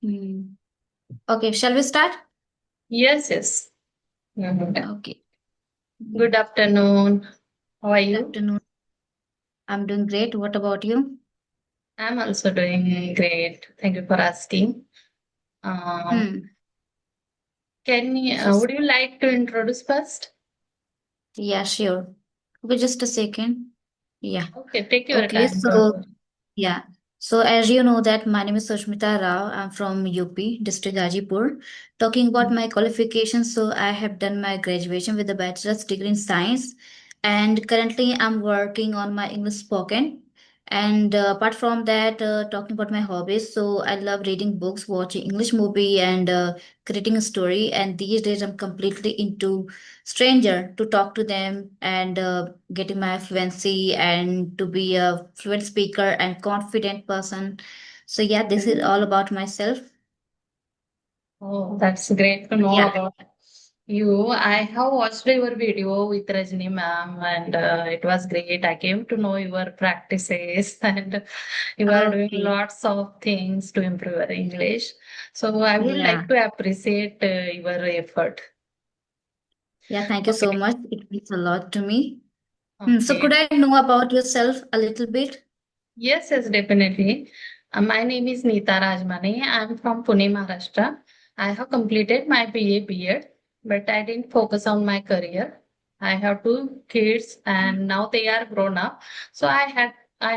Hmm. Okay, shall we start? Yes, yes. Mhm. Okay. Good afternoon. How are Good you? afternoon. I'm doing great. What about you? I'm also doing great. Thank you for asking. Uh, Hmm. So, would you like to introduce first? yeah, sure. Okay, just a second. Yeah. Okay, take your Okay, time. Don't so worry. yeah. So as you know that my name is Sushmita Rao. I'm from UP, District Gajipur. Talking about my qualifications, so I have done my graduation with a bachelor's degree in science, and currently I'm working on my English spoken. And apart from that, talking about my hobbies, so I love reading books, watching English movie, and creating a story. And these days, I'm completely into stranger to talk to them and getting my fluency and to be a fluent speaker and confident person. So yeah, this is all about myself. Oh, that's great to So, know yeah. about you. I have watched your video with Rajni ma'am, and it was great. I came to know your practices, and you are doing Okay. lots of things to improve your English. So I would Yeah. like to appreciate your effort. Yeah, thank you so Okay. much. It means a lot to me. So Okay. could I know about yourself a little bit? Yes, yes, definitely. My name is Neeta Rajmani. I'm from Pune, Maharashtra. I have completed my BA B.Ed, but I didn't focus on my career. I have two kids and now they are grown up. So I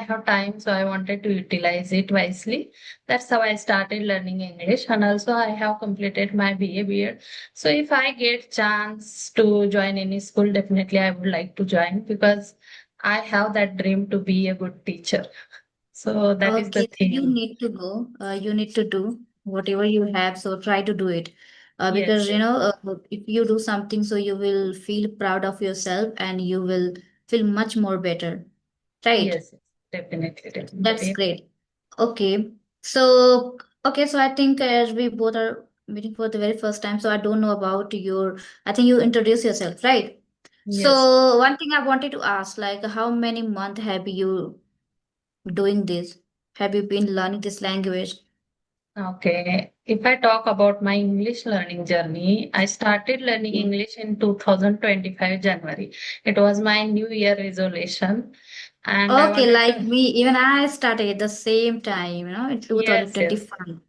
have time, so I wanted to utilize it wisely. That's how I started learning English, and also I have completed my BA B.Ed. So if I get chance to join any school, definitely I would like to join because I have that dream to be a good teacher. So that is the Okay, so you thing. need to go. You need to do whatever you have. So try to do it. Yes, Because yes, if you do something, so you will feel proud of yourself and you will feel much more better. Right? yes, yes, definitely, That's definitely. great. Okay. So, okay, so I think as we both are meeting for the very first time, so I don't know about your, I think you introduce yourself, right? Yes. So, one thing I wanted to ask, like, how many months have you doing this? Have you been learning this language? Okay. If I talk about my English learning journey, I started learning Okay, English in 2025 January. It was my New Year resolution, and I okay, wanted like to. me, even I started at the same time, in Yes, yes. 2025.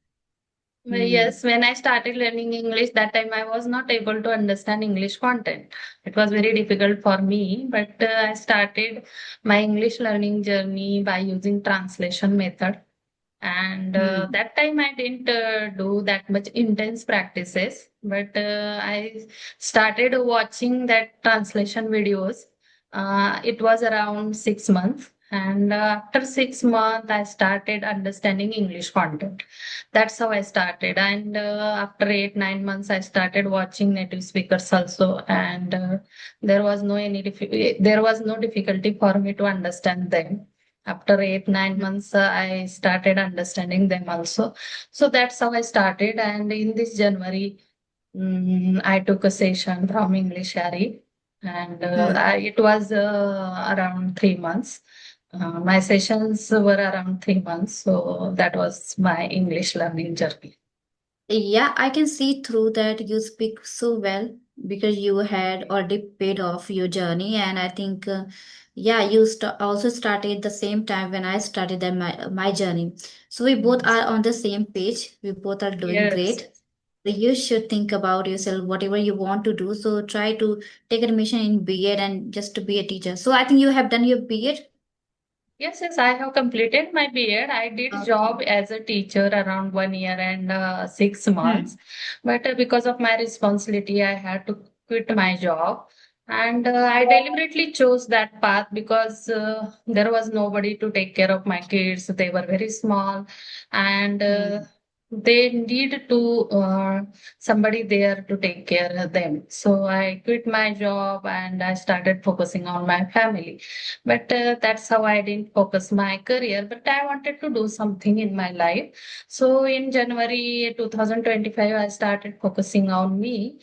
Hmm. Yes, when I started learning English, that time I was not able to understand English content. It was very difficult for me, but I started my English learning journey by using translation method. And Hmm. that time I didn't do that much intense practices, but I started watching that translation videos. It was around 6 months. And after 6 months, I started understanding English content. That's how I started. And after 8, 9 months, I started watching native speakers also. And there was no difficulty for me to understand them. After 8, 9 months, I started understanding them also. So that's how I started. And in this January, I took a session from English Harry, and Hmm. it was around 3 months. My sessions were around 3 months, so that was my English learning journey. Yeah, I can see through that you speak so well because you had already paid off your journey, and I think, yeah, you also started the same time when I started my journey. So we both Yes, are on the same page. We both are doing yes, great. So you should think about yourself, whatever you want to do. So try to take admission in BEd and just to be a teacher. So I think you have done your BEd. yes, yes. I have completed my B.Ed. I did Okay. job as a teacher around 1 year and 6 months, Hmm. but because of my responsibility, I had to quit my job. And I deliberately chose that path because there was nobody to take care of my kids. They were very small, and Hmm. they need to somebody there to take care of them. So I quit my job and I started focusing on my family. But that's how I didn't focus my career. But I wanted to do something in my life. So in January 2025, I started focusing on me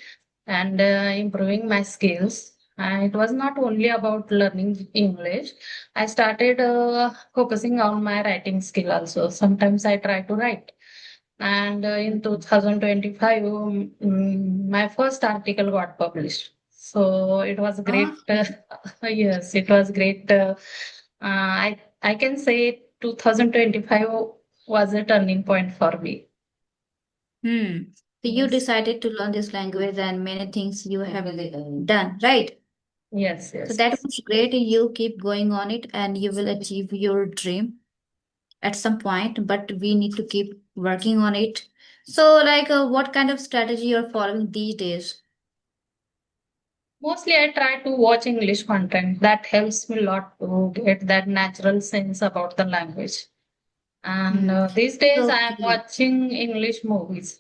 and improving my skills. And it was not only about learning English. I started focusing on my writing skill also. Sometimes I try to write. And in 2025, my first article got published. So it was Oh, great. Yes, it was great. I can say 2025 was a turning point for me. hmm. So you Yes, decided to learn this language and many things you have done, right? yes, So yes. that was great. You keep going on it and you will achieve your dream at some point, but we need to keep working on it. So, like, what kind of strategy you're following these days? Mostly, I try to watch English content. That helps me a lot to get that natural sense about the language. And Hmm. these days, I am Okay. watching English movies.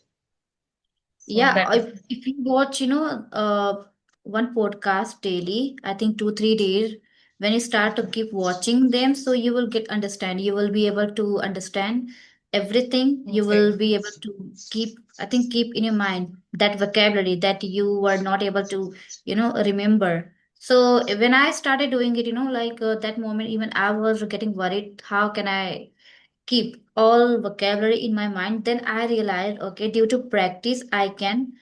So Yeah, that is if you watch, one podcast daily, I think 2, 3 days, when you start to keep watching them, so you will get understand. You will be able to understand everything. You okay. will be able to keep, I think, keep in your mind that vocabulary that you were not able to, remember. So when I started doing it, like that moment, even I was getting worried. How can I keep all vocabulary in my mind? Then I realized, okay, due to practice I can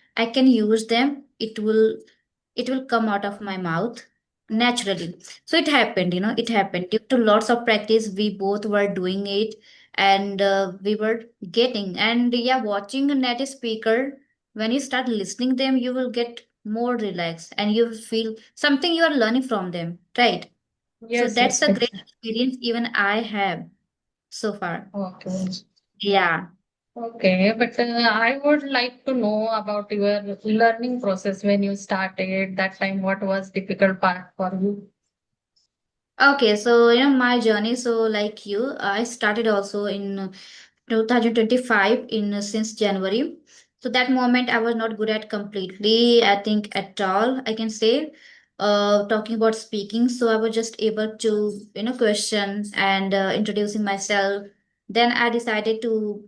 use them. It will come out of my mouth naturally. So it happened, it happened due to lots of practice. We both were doing it, and we were getting. And yeah, watching a native speaker, when you start listening them, you will get more relaxed and you feel something you are learning from them, right? So Yes, that's yes, a yes. great experience even I have so far. Okay. Yeah. Okay, but I would like to know about your learning process when you started that time. What was difficult part for you? Okay, so my journey. So like you, I started also in 2025 in since January. So that moment I was not good at completely, I think at all, I can say. Talking about speaking, so I was just able to question and introducing myself. Then I decided to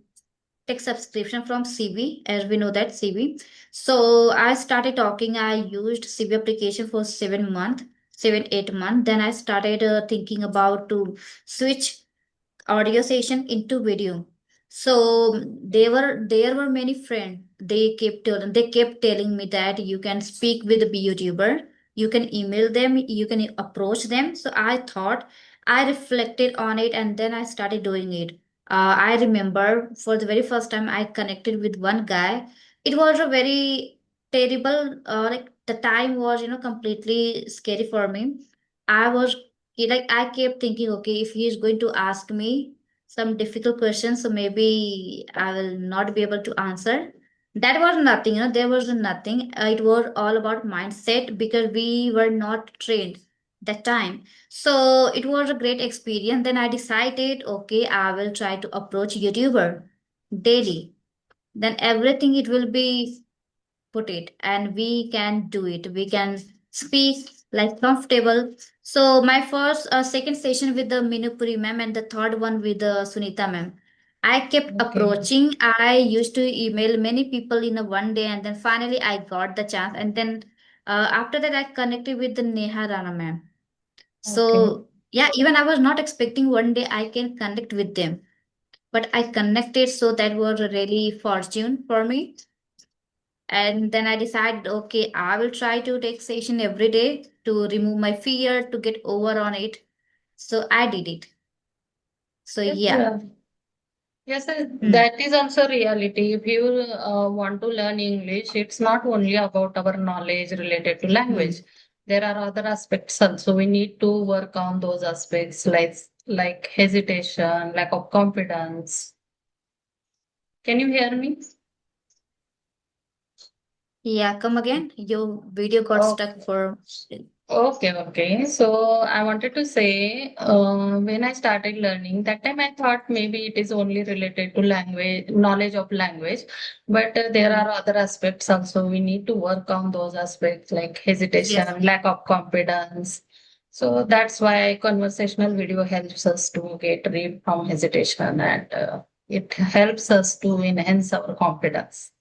take subscription from CV, as we know that CV. So I started talking. I used CV application for 7 months, 7, 8 months. Then I started thinking about to switch audio session into video. So there were many friends. They kept telling me that you can speak with the YouTuber, you can email them, you can approach them. So I thought, I reflected on it, and then I started doing it. I remember for the very first time I connected with one guy. It was a very terrible, like the time was completely scary for me. I was like I kept thinking, okay, if he is going to ask me some difficult questions, so maybe I will not be able to answer. That was nothing, there was nothing. It was all about mindset because we were not trained that time. So it was a great experience. Then I decided, okay, I will try to approach YouTuber daily. Then everything it will be put it, and we can do it. We can speak like comfortable. So my first second session with the Minupuri ma'am, and the third one with the Sunita ma'am, I kept Okay, approaching. I used to email many people in a one day, and then finally I got the chance. And then after that I connected with the Neha Rana ma'am. So okay. yeah, even I was not expecting one day I can connect with them, but I connected. So that was a really fortune for me. And then I decided, okay, I will try to take session every day to remove my fear, to get over on it. So I did it. So Yes, yeah. yes, Hmm. that is also reality. If you want to learn English, it's not only about our knowledge related to Hmm. language. There are other aspects also. We need to work on those aspects like hesitation, lack of confidence. Can you hear me? Yeah, come again. Your video got Oh, stuck for. okay, okay. So I wanted to say, when I started learning, that time I thought maybe it is only related to language, knowledge of language, but there Hmm. are other aspects also. We need to work on those aspects like Yes. hesitation, lack of confidence. So that's why conversational video helps us to get rid from hesitation, and it helps us to enhance our confidence.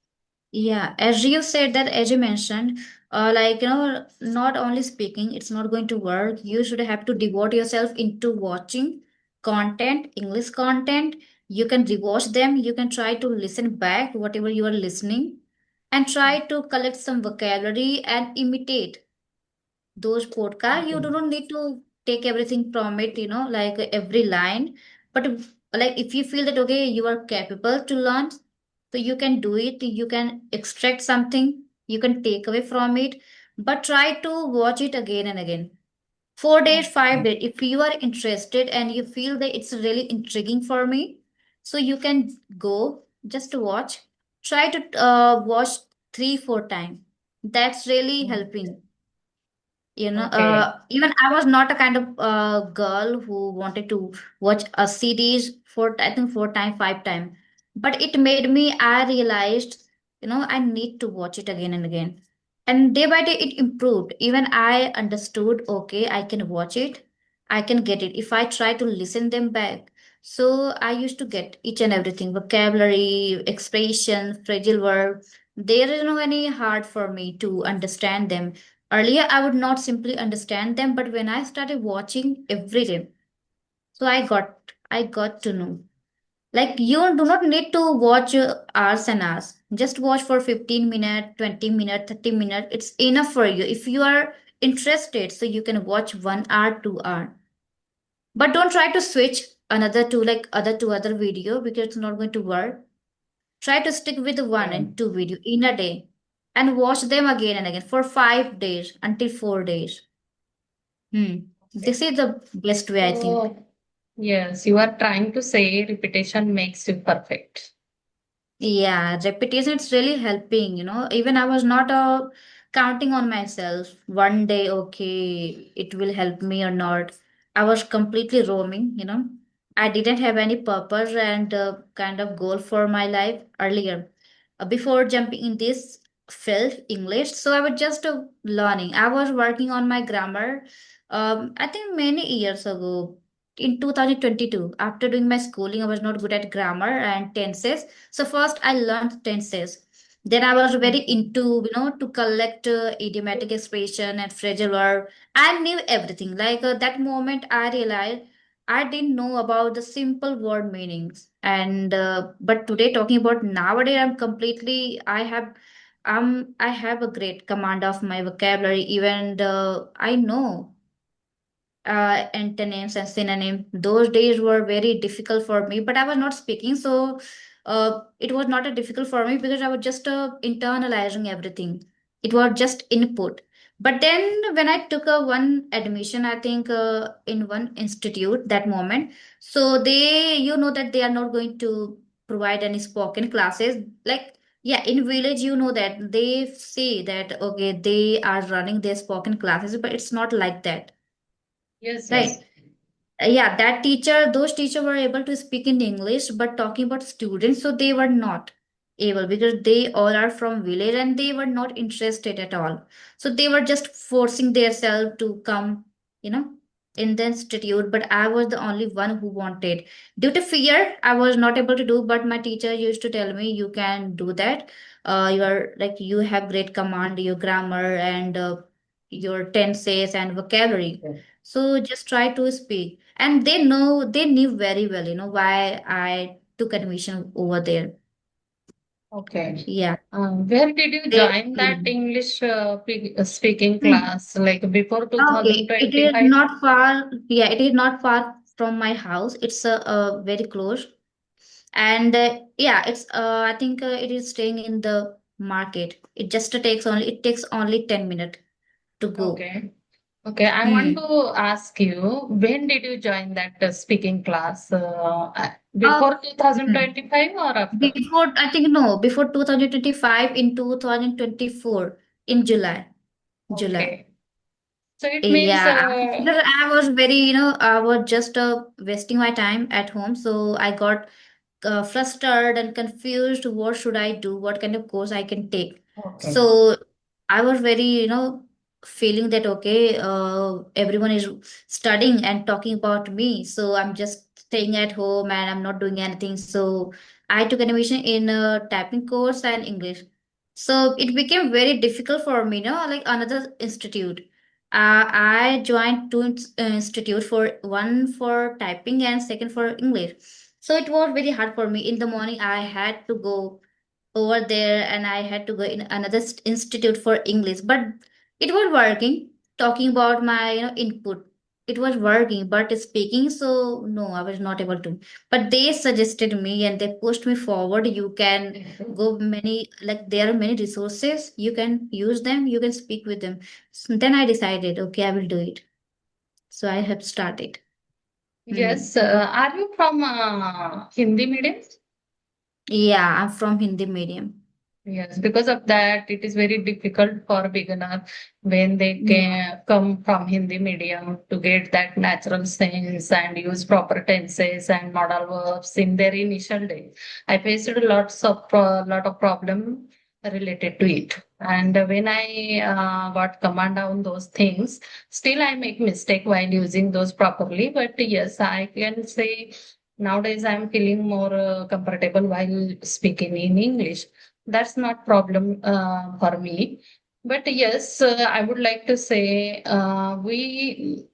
Yeah, as you said that, as you mentioned, like not only speaking, it's not going to work. You should have to devote yourself into watching content, English content. You can rewatch them. You can try to listen back whatever you are listening and try to collect some vocabulary and imitate those podcasts. You do Okay. not need to take everything from it, like every line. But like if you feel that okay, you are capable to learn, so you can do it. You can extract something. You can take away from it, but try to watch it again and again. 4 days, 5 days. If you are interested and you feel that it's really intriguing for me, so you can go just to watch. Try to watch 3, 4 times. That's really helping. Okay. Even I was not a kind of girl who wanted to watch a series for I think 4 times, 5 times. But it made me, I realized, I need to watch it again and again. And day by day it improved. Even I understood, okay, I can watch it, I can get it if I try to listen them back. So I used to get each and everything, vocabulary, expression, fragile verb. There is no any hard for me to understand them. Earlier, I would not simply understand them, but when I started watching every day, so I got to know. Like you do not need to watch hours and hours. Just watch for 15 minutes, 20 minutes, 30 minutes. It's enough for you. If you are interested, so you can watch 1 hour, 2 hour. But don't try to switch another to like other to other video because it's not going to work. Try to stick with one Okay. and two video in a day and watch them again and again for 5 days until 4 days. This Okay. is the best way, I think. So, yes, you are trying to say repetition makes you perfect. Yeah, repetition, it's really helping, Even I was not counting on myself. One day, okay, it will help me or not. I was completely roaming. I didn't have any purpose and kind of goal for my life earlier. Before jumping in this field, English, so I was just learning. I was working on my grammar, I think many years ago. In 2022, after doing my schooling, I was not good at grammar and tenses. So first I learned tenses. Then I was very Okay. into, to collect idiomatic expression and phrasal verb. I knew everything. Like that moment, I realized I didn't know about the simple word meanings. And but today, talking about nowadays, I have a great command of my vocabulary. Even I know antonyms and synonyms. Those days were very difficult for me, but I was not speaking, so it was not a difficult for me because I was just internalizing everything. It was just input. But then when I took a one admission, I think in one institute that moment, so you know that they are not going to provide any spoken classes. Like yeah, in village, that they say that okay, they are running their spoken classes, but it's not like that, Yes, yes. right? Yeah, those teachers were able to speak in English, but talking about students, so they were not able because they all are from village and they were not interested at all. So they were just forcing themselves to come, you know, in the institute. But I was the only one who wanted. Due to fear, I was not able to do, but my teacher used to tell me, you can do that. You have great command, your grammar and your tenses and vocabulary. So just try to speak. And they knew very well, why I took admission over there. Okay. Yeah. Where did you They, join yeah. that English speaking Hmm. class? Like before Okay. It is 2025? not far. Yeah, it is not far from my house. It's very close. And yeah, it's I think it is staying in the market. It takes only 10 minutes to go. Okay. Okay. I want Hmm. to ask you, when did you join that speaking class? Uh, Before hmm. 2025 or after? Before 2025 in 2024 in July. July. Okay. So it means, Yeah, because I was very, I was just wasting my time at home. So I got frustrated and confused. What should I do? What kind of course I can take? okay. So I was very, feeling that, okay, everyone is studying and talking about me. So I'm just staying at home and I'm not doing anything. So I took admission in a typing course and English. So it became very difficult for me, like another institute. I joined two institute for one for typing and second for English. So it was very hard for me. In the morning, I had to go over there and I had to go in another institute for English. But it was working, talking about my input. It was working, but speaking, so no, I was not able to. But they suggested me and they pushed me forward. You can go many, like there are many resources. You can use them, you can speak with them. So then I decided, okay, I will do it. So I have started. Hmm. Yes, are you from Hindi medium? Yeah, I'm from Hindi medium. Yes, because of that, it is very difficult for beginner when they Yeah. can come from Hindi medium to get that natural sense and use proper tenses and modal verbs in their initial days. I faced lot of problem related to it, and when I got command down those things, still I make mistake while using those properly. But yes, I can say nowadays I'm feeling more comfortable while speaking in English. That's not problem for me. But yes, I would like to say we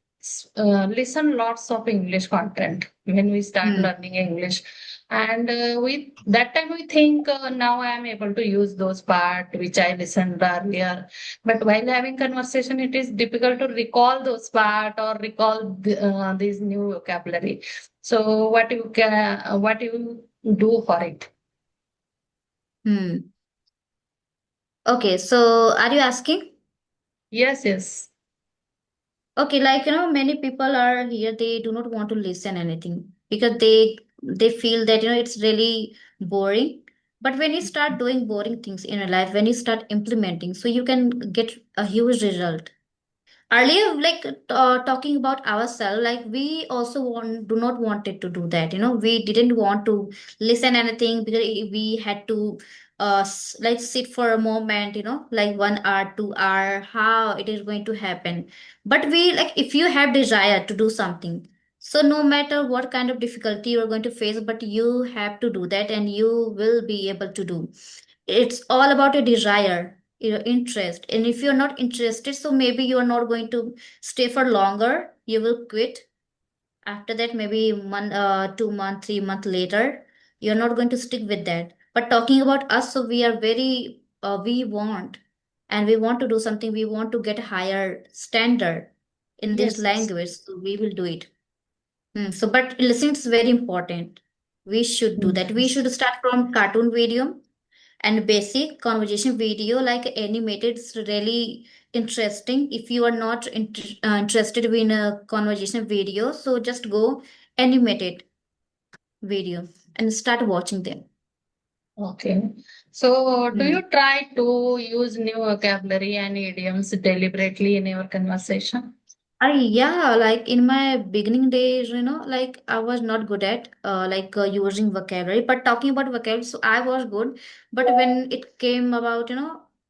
listen lots of English content when we start Hmm. learning English, and we that time we think now I am able to use those part which I listened earlier. But while having conversation, it is difficult to recall those part or recall these new vocabulary. So what you do for it? Hmm. Okay, so are you asking? Yes, yes. Okay, like many people are here, they do not want to listen anything because they feel that it's really boring. But when you start doing boring things in your life, when you start implementing, so you can get a huge result. Earlier, like talking about ourselves, like we also do not wanted to do that, we didn't want to listen anything because we had to like sit for a moment, like 1 hour 2 hour, how it is going to happen. But we, like, if you have desire to do something, so no matter what kind of difficulty you're going to face, but you have to do that and you will be able to do. It's all about your desire, your interest. And if you're not interested, so maybe you are not going to stay for longer, you will quit. After that, maybe 2 month 3 month later, you're not going to stick with that. But talking about us, so we are very we want, and we want to do something, we want to get a higher standard in this Yes, yes. language, so we will do it. So but listening is very important. We should do that. We Yes. should start from cartoon video and basic conversation video, like animated. It's really interesting. If you are not interested in a conversation video, so just go animated video and start watching them. Okay. So, do Hmm. you try to use new vocabulary and idioms deliberately in your conversation? Yeah, like in my beginning days, like I was not good at using vocabulary, but talking about vocabulary, so I was good. But when it came about,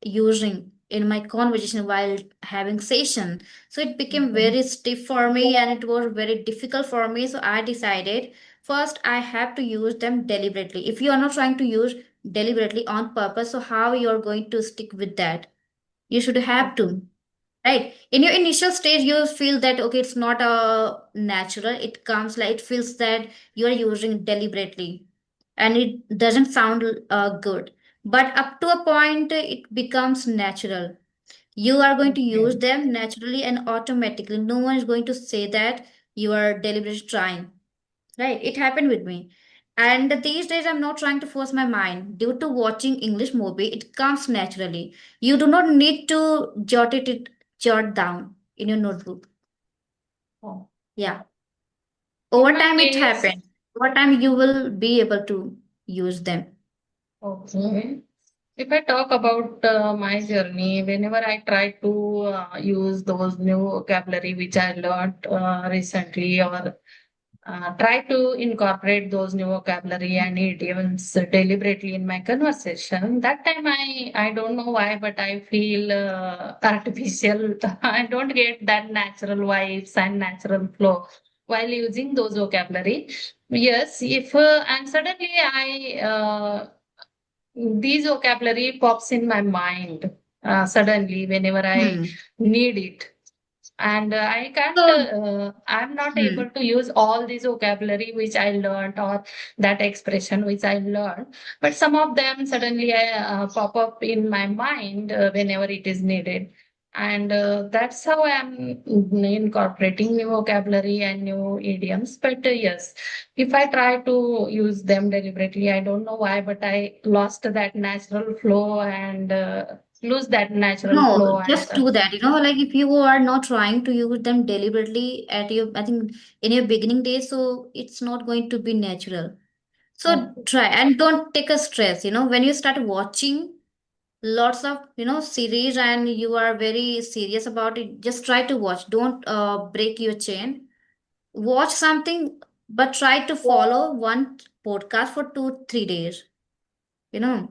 using in my conversation while having session, so it became Mhm. very stiff for me and it was very difficult for me. So I decided first I have to use them deliberately. If you are not trying to use deliberately on purpose, so how you are going to stick with that? You should have to. Right. In your initial stage, you feel that okay, it's not a natural. It comes like it feels that you are using deliberately, and it doesn't sound good. But up to a point, it becomes natural. You are going to Okay. use them naturally and automatically. No one is going to say that you are deliberately trying. Right. It happened with me. And these days, I'm not trying to force my mind. Due to watching English movie, it comes naturally. You do not need to jot down in your notebook. Oh. Yeah. In Over my time, it case, happens. Over time, you will be able to use them. okay. If I talk about my journey, whenever I try to use those new vocabulary which I learned recently, or try to incorporate those new vocabulary and idioms deliberately in my conversation. That time I don't know why, but I feel artificial. I don't get that natural vibes and natural flow while using those vocabulary. Yes, if and suddenly I these vocabulary pops in my mind suddenly whenever I Hmm. need it. And I can't, So, I'm not hmm. able to use all this vocabulary which I learned or that expression which I learned. But some of them suddenly pop up in my mind whenever it is needed. And that's how I'm incorporating new vocabulary and new idioms. But yes, if I try to use them deliberately, I don't know why, but I lost that natural flow and lose that natural flow No, and just do that. Like if you are not trying to use them deliberately at your, I think in your beginning days, so it's not going to be natural. So okay. try and don't take a stress. When you start watching lots of, series and you are very serious about it, just try to watch. Don't break your chain. Watch something, but try to follow one podcast for 2, 3 days you know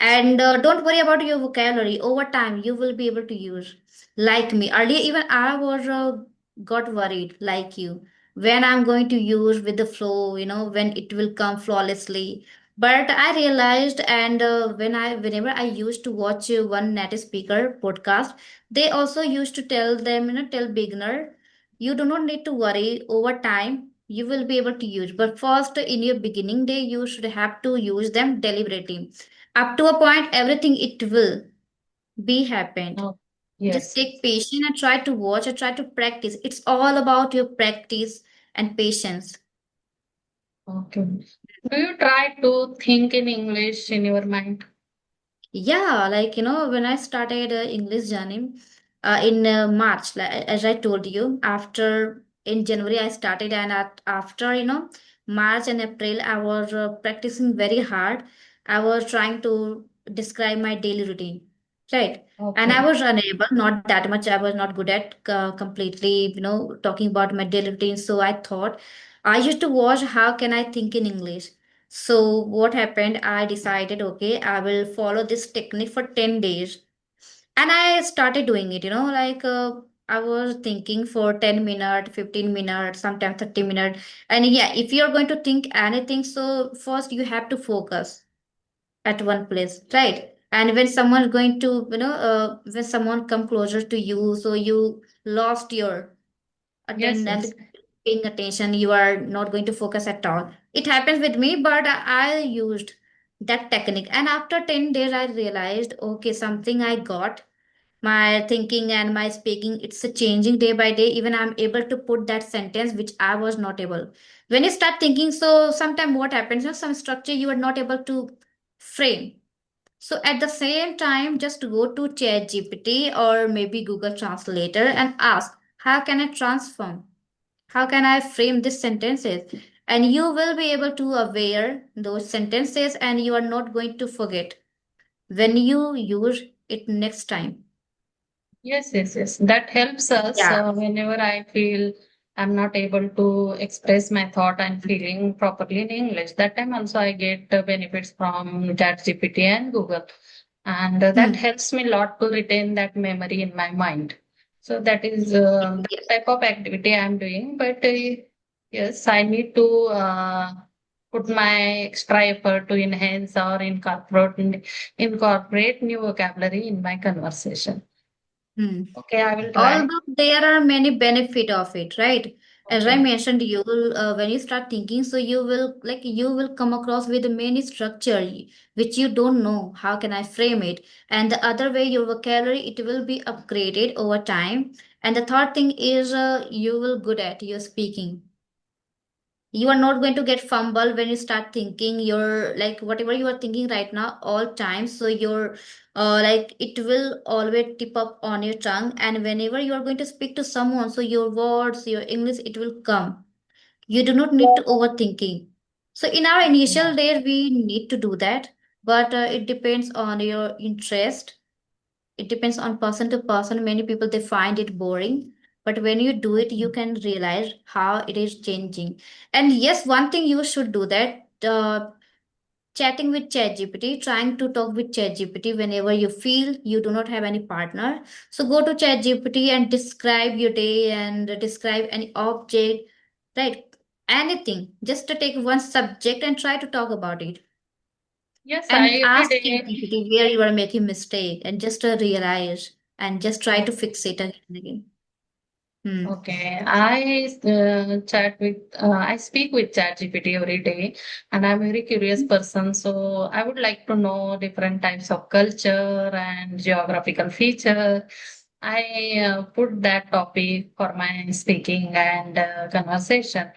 and don't worry about your vocabulary. Over time you will be able to use. Like me earlier, even I was got worried like you, when I'm going to use with the flow, when it will come flawlessly. But I realized, and whenever I used to watch one native speaker podcast, they also used to tell them, tell beginner, you do not need to worry. Over time you will be able to use, but first in your beginning day you should have to use them deliberately. Up to a point, everything it will be happened. Oh, Just yes. take patience and try to watch and try to practice. It's all about your practice and patience. Okay. Do you try to think in English in your mind? Yeah, like when I started English journey in March, like, as I told you, after in January I started, and after March and April I was practicing very hard. I was trying to describe my daily routine, right? And I Okay. was unable, not that much. I was not good at completely, talking about my daily routine. So I thought I used to watch how can I think in English. So what happened? I decided, okay, I will follow this technique for 10 days. And I started doing it, like I was thinking for 10 minutes, 15 minutes, sometimes 30 minutes. And yeah, if you're going to think anything, so first you have to focus at one place, right? And when someone's going to, when someone come closer to you, so you lost your Yes, attend yes. and paying attention, you are not going to focus at all. It happens with me, but I used that technique, and after 10 days I realized, okay, something I got. My thinking and my speaking, it's a changing day by day. Even I'm able to put that sentence which I was not able. When you start thinking, so sometime what happens, some structure you are not able to frame. So at the same time, just go to Chat GPT or maybe Google Translator and ask, how can I transform? How can I frame these sentences? And you will be able to aware those sentences, and you are not going to forget when you use it next time. Yes, yes, yes. That helps us Yeah. whenever I feel I'm not able to express my thought and feeling properly in English. That time also I get benefits from ChatGPT and Google. And that Hmm. helps me a lot to retain that memory in my mind. So that is the Yes. type of activity I'm doing. But yes, I need to put my extra effort to enhance or incorporate new vocabulary in my conversation. Hmm. Okay, I will try. Although there are many benefit of it, right? As I Okay. mentioned, you will when you start thinking, so you will come across with many structure which you don't know. How can I frame it? And the other way, your vocabulary, it will be upgraded over time. And the third thing is you will good at your speaking. You are not going to get fumble when you start thinking. You're like whatever you are thinking right now all time, so you're like it will always tip up on your tongue, and whenever you are going to speak to someone, so your words, your English, it will come. You do not need to overthinking. So in our Yeah. initial days we need to do that, but it depends on your interest. It depends on person to person. Many people they find it boring, but when you do it Okay. you can realize how it is changing. And yes, one thing you should do that, chatting with ChatGPT, trying to talk with ChatGPT whenever you feel you do not have any partner. So go to ChatGPT and describe your day and describe any object, right? Anything. Just to take one subject and try to talk about it. Yes, I And every ask day. ChatGPT where you are making mistake and just realize and just try to Okay. fix it again and again. Hmm. Okay, I speak with ChatGPT every day, and I'm a very curious person. So I would like to know different types of culture and geographical feature. I put that topic for my speaking and conversation,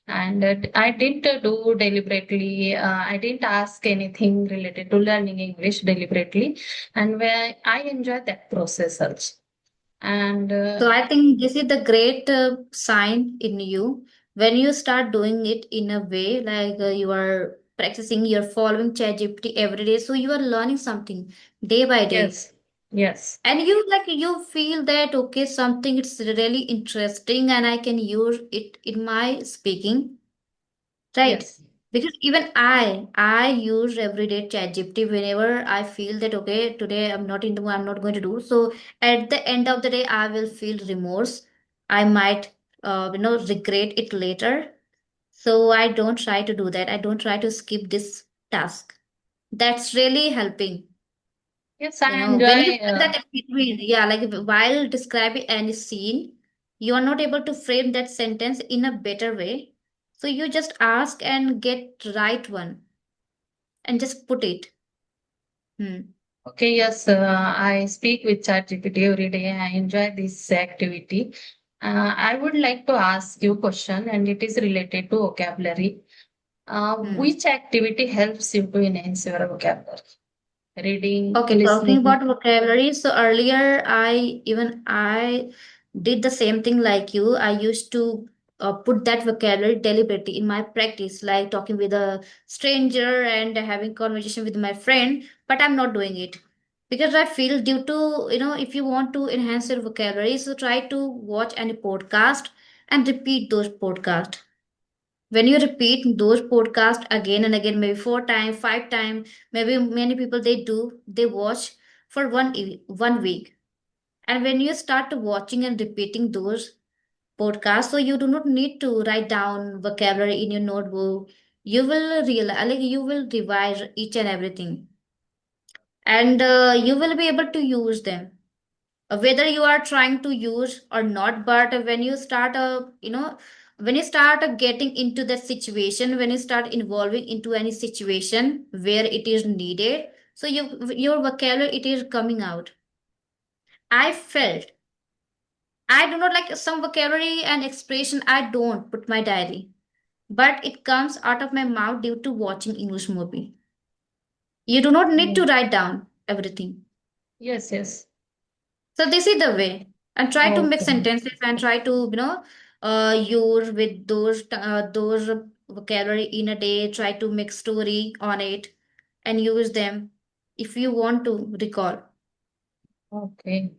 and I didn't do deliberately. I didn't ask anything related to learning English deliberately, and where I enjoy that process also. And So I think this is the great sign in you when you start doing it in a way like you are practicing, you're following ChatGPT every day, so you are learning something day by day, yes, yes. and you feel that okay, something it's really interesting, and I can use it in my speaking, right? Yes. Because even I use everyday ChatGPT whenever I feel that okay, today I'm not in the mood, I'm not going to do. So at the end of the day, I will feel remorse. I might regret it later. So I don't try to do that. I don't try to skip this task. That's really helping. Yes, You I know, when you enjoy. feel that between, yeah, like while describing any scene, you are not able to frame that sentence in a better way. So you just ask and get right one and just put it. Hmm. Okay, yes, I speak with ChatGPT every day. I enjoy this activity. I would like to ask you a question, and it is related to vocabulary. Hmm. Which activity helps you to enhance your vocabulary? Reading, Okay, talking listening. about vocabulary. So earlier, I did the same thing like you. I used to put that vocabulary deliberately in my practice, like talking with a stranger and having conversation with my friend. But I'm not doing it because I feel due to if you want to enhance your vocabulary, so try to watch any podcast and repeat those podcasts. When you repeat those podcasts again and again, maybe 4 times, 5 times, maybe many people they watch for 1 week, and when you start watching and repeating those podcasts, so you do not need to write down vocabulary in your notebook. You will realize, like you will revise each and everything, and you will be able to use them, whether you are trying to use or not. But when you start when you start getting into that situation, when you start involving into any situation where it is needed, so your vocabulary it is coming out. I felt I do not like some vocabulary and expression, I don't put my diary, but it comes out of my mouth due to watching English movie. You do not need to Mm. write down everything. Yes, yes. So this is the way, and try to make Okay. sentences and try to use with those vocabulary in a day. Try to make story on it and use them if you want to recall. Okay.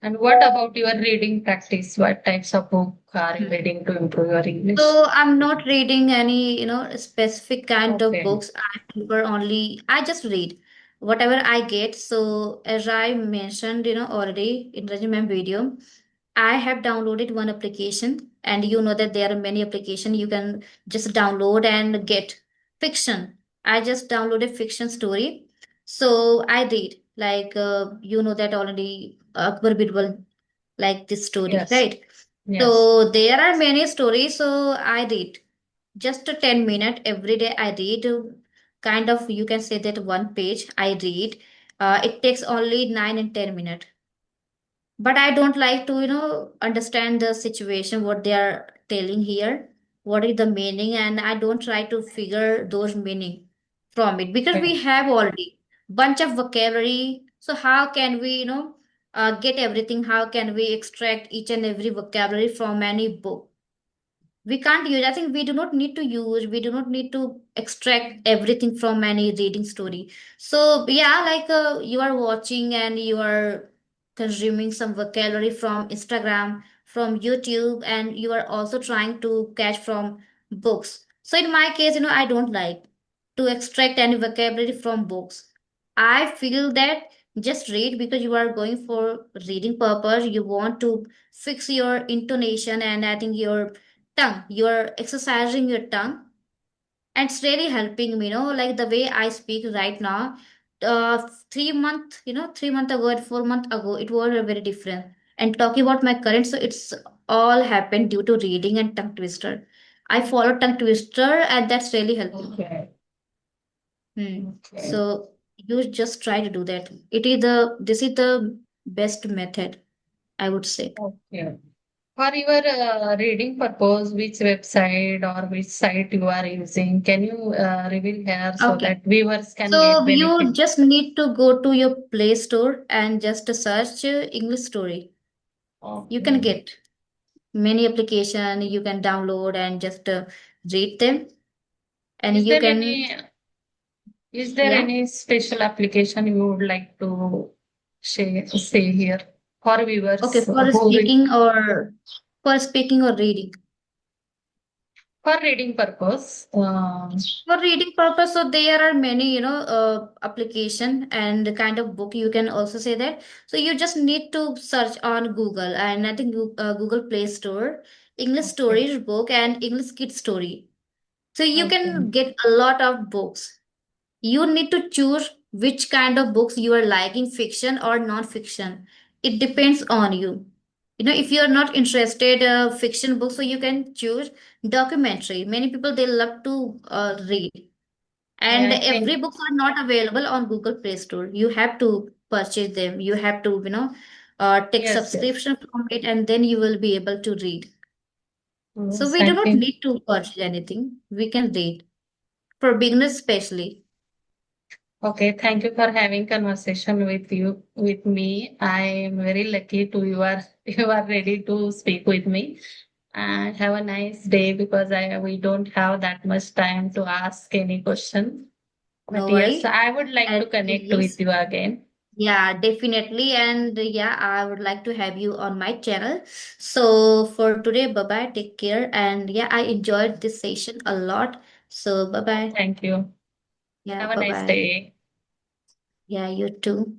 And what about your reading practice? What types of book are you reading to improve your English? So I'm not reading any, specific kind of Okay. books. I just read whatever I get. So as I mentioned, already in resume video, I have downloaded one application, and you know that there are many applications you can just download and get fiction. I just downloaded fiction story. So I read like that already Akbar Birbal, like this story, Yes. right? Yes. So there are many stories, so I read just a 10 minute every day. I read kind of, you can say that one page I read. It takes only 9 and 10 minutes. But I don't like to, understand the situation, what they are telling here, what is the meaning, and I don't try to figure those meaning from it because Okay. we have already bunch of vocabulary. So how can we, get everything? How can we extract each and every vocabulary from any book? We can't use. I think we do not need to use. We do not need to extract everything from any reading story. So yeah, like you are watching and you are consuming some vocabulary from Instagram, from YouTube, and you are also trying to catch from books. So in my case, I don't like to extract any vocabulary from books. I feel that just read because you are going for reading purpose. You want to fix your intonation, and I think your tongue, you're exercising your tongue, and it's really helping me, like the way I speak right now. 3 month, 3 month ago and 4 month ago, it was very different. And talking about my current, so it's all happened due to reading and tongue twister. I follow tongue twister, and that's really helping. Okay. Okay. So you just try to do that. This is the best method, I would say. Okay. For your reading purpose, which website or which site you are using, can you reveal here so Okay. that viewers can get So benefit? you just need to go to your Play Store and just search English story. You can Okay. get many application you can download and just read them, and Is you there can, yeah. any special application you would like to say here for Okay, viewers for who will, speaking or reading. for reading purpose? For reading purpose, so there are many, application and the kind of book you can also say that. So you just need to search on Google, and I think Google Play Store, English Okay. Stories book and English Kid Story. So you Okay. can get a lot of books. You need to choose which kind of books you are liking, fiction or non-fiction. It depends on you. If you are not interested fiction books, so you can choose documentary. Many people they love to read, Yeah, and I every think books are not available on Google Play Store. You have to purchase them. You have to take yes, yes. subscription from it, and then you will be able to read. So Yes, we I do not think. need to purchase anything. We can read for beginners especially. Okay, thank you for having conversation with me. I am very lucky to you are you are ready to speak with me. And have a nice day because I we don't have that much time to ask any question. But No yes, worry. I would like to And connect with yes, you again. yeah, definitely. And yeah, I would like to have you on my channel. So for today, bye bye. Take care. And yeah, I enjoyed this session a lot. So bye bye. Thank you. Yeah, Have a bye nice bye. day. Yeah, you too.